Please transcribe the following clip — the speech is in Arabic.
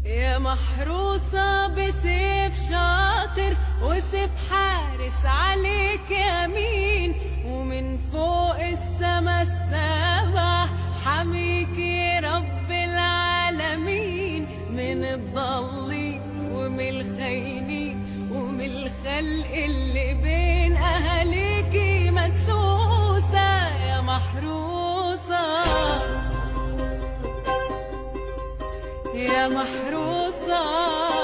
يا محروسة بسيف شاطر وسيف حارس عليك يمين، ومن فوق السما السبع حميكي رب العالمين، من الضالين ومن الخاينين ومن الخلق اللي بين أهاليكي مدسوسة يا محروسة يا محروسة.